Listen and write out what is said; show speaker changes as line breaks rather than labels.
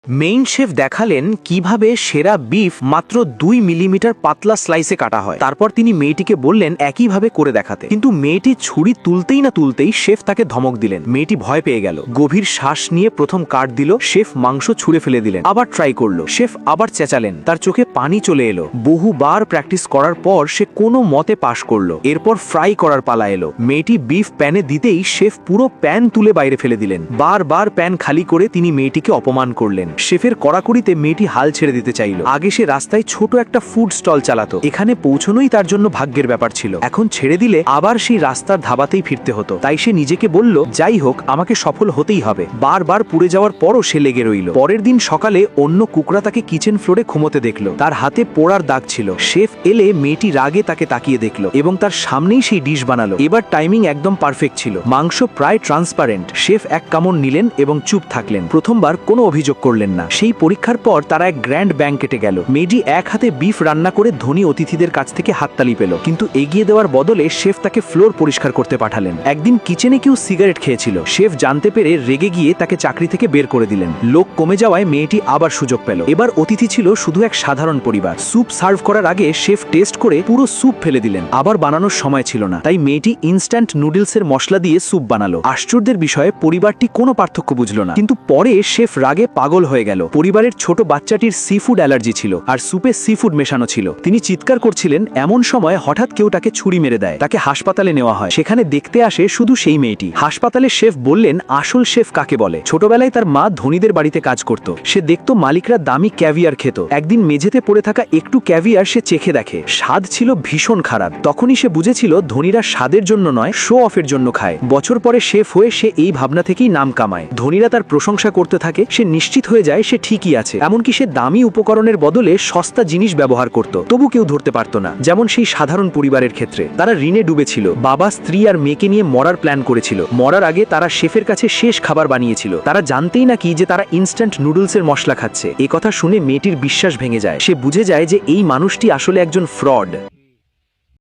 Main chef দেখালেন কিভাবে সেরা বিফ মাত্র 2 মিলিমিটার পাতলা স্লাইসে কাটা হয়। তারপর তিনি মেয়েটিকে বললেন একইভাবে করে দেখাতে, কিন্তু মেয়েটি ছুরি তুলতেই শেফ তাকে ধমক দিলেন। মেয়েটি ভয় পেয়ে গেল, গভীর শ্বাস নিয়ে প্রথম কাট দিল। শেফ মাংস ছুঁড়ে ফেলে দিলেন, আবার ট্রাই করলো। শেফ আবার চেঁচালেন, তার চোখে পানি চলে এলো। বহুবার প্র্যাকটিস করার পর সে কোনো মতে পাশ করলো। এরপর ফ্রাই করার পালা এলো। মেয়েটি বিফ প্যানে দিতেই শেফ পুরো প্যান তুলে বাইরে ফেলে দিলেন। বারবার প্যান খালি করে তিনি মেয়েটিকে অপমান করলেন। শেফের কড়াকড়িতে মেয়েটি হাল ছেড়ে দিতে চাইল। আগে সে রাস্তায় ছোট একটা ফুড স্টল চালাতো, এখানে পৌঁছনোই তার জন্য ভাগ্যের ব্যাপার ছিল। এখন ছেড়ে দিলে আবার সেই রাস্তার ধাবাতেই ফিরতে হতো। তাই সে নিজেকে বলল, যাই হোক আমাকে সফল হতেই হবে। বারবার পুড়ে যাওয়ার পরও সে লেগে রইল। পরের দিন সকালে অন্য কুকরা তাকে কিচেন ফ্লোরে ঘুমোতে দেখলো। তার হাতে পোড়ার দাগ ছিল। শেফ এলে মেয়েটি রাগে তাকে তাকিয়ে দেখলো এবং তার সামনেই সেই ডিশ বানালো। এবার টাইমিং একদম পারফেক্ট ছিল। মাংস প্রায় ট্রান্সপারেন্ট। শেফ এক কামড় নিলেন এবং চুপ থাকলেন। প্রথমবার কোনো অভিযোগ করলেন না। সেই পরীক্ষার পর তারা এক গ্র্যান্ড ব্যাংকেটে গেল। মেয়েটি এক হাতে বিফ রান্না করে ধনী অতিথিদের কাছ থেকে হাততালি পেল, কিন্তু এগিয়ে দেওয়ার বদলে শেফ তাকে ফ্লোর পরিষ্কার করতে পাঠালেন। একদিন কিচেনে কেউ সিগারেট খেয়েছিল। শেফ জানতে পেরে রেগে গিয়ে তাকে চাকরি থেকে বের করে দিলেন। লোক কমে যাওয়ায় মেয়েটি আবার সুযোগ পেল। এবার অতিথি ছিল শুধু এক সাধারণ পরিবার। স্যুপ সার্ভ করার আগে শেফ টেস্ট করে পুরো স্যুপ ফেলে দিলেন। আবার বানানোর সময় ছিল না, তাই মেয়েটি ইনস্ট্যান্ট নুডলসের মশলা দিয়ে স্যুপ বানালো। আশ্চর্যের বিষয়ে পরিবারটি কোনো পার্থক্য বুঝল না, কিন্তু পরে শেফ রাগে পাগল হয়ে গেল। পরিবারের ছোট বাচ্চাটির সি ফুড অ্যালার্জি ছিল আর স্যুপে সি ফুড মেশানো ছিল। তিনি চিৎকার করছিলেন। এমন সময় হঠাৎ কেউ তাকে ছুরি মেরে দেয়। তাকে হাসপাতালে নেওয়া হয়। সেখানে দেখতে আসে শুধু সেই মেয়েটি। হাসপাতালে শেফ বললেন আসল শেফ কাকে বলে। ছোটবেলায় তার মা ধনীদের বাড়িতে কাজ করত। সে দেখত মালিকরা দামি ক্যাভিয়ার খেত। একদিন মেঝেতে পড়ে থাকা একটু ক্যাভিয়ার সে চেখে দেখে। স্বাদ ছিল ভীষণ খারাপ। তখনই সে বুঝেছিল ধনীরা স্বাদের জন্য নয়, শো অফের জন্য খায়। বছর পরে শেফ হয়ে সে এই ভাবনা থেকেই নাম কামায়। ধনীরা তার প্রশংসা করতে থাকে। সে নিশ্চিত হয়ে যায় সে ঠিকই আছে। এমনকি সে দামি উপকরণের বদলে সস্তা জিনিস ব্যবহার করত, তবু কেউ ধরতে পারত না। যেমন সেই সাধারণ পরিবারের ক্ষেত্রে। তারা ঋণে ডুবেছিল। বাবা, স্ত্রী আর মেয়েকে নিয়ে মরার প্ল্যান করেছিল। মরার আগে তারা শেফের কাছে শেষ খাবার বানিয়েছিল। তারা জানতেই নাকি যে তারা ইনস্ট্যান্ট নুডলসের মশলা খাচ্ছে। এ কথা শুনে মেয়েটির বিশ্বাস ভেঙে যায়। সে বুঝে যায় যে এই মানুষটি আসলে একজন ফ্রড।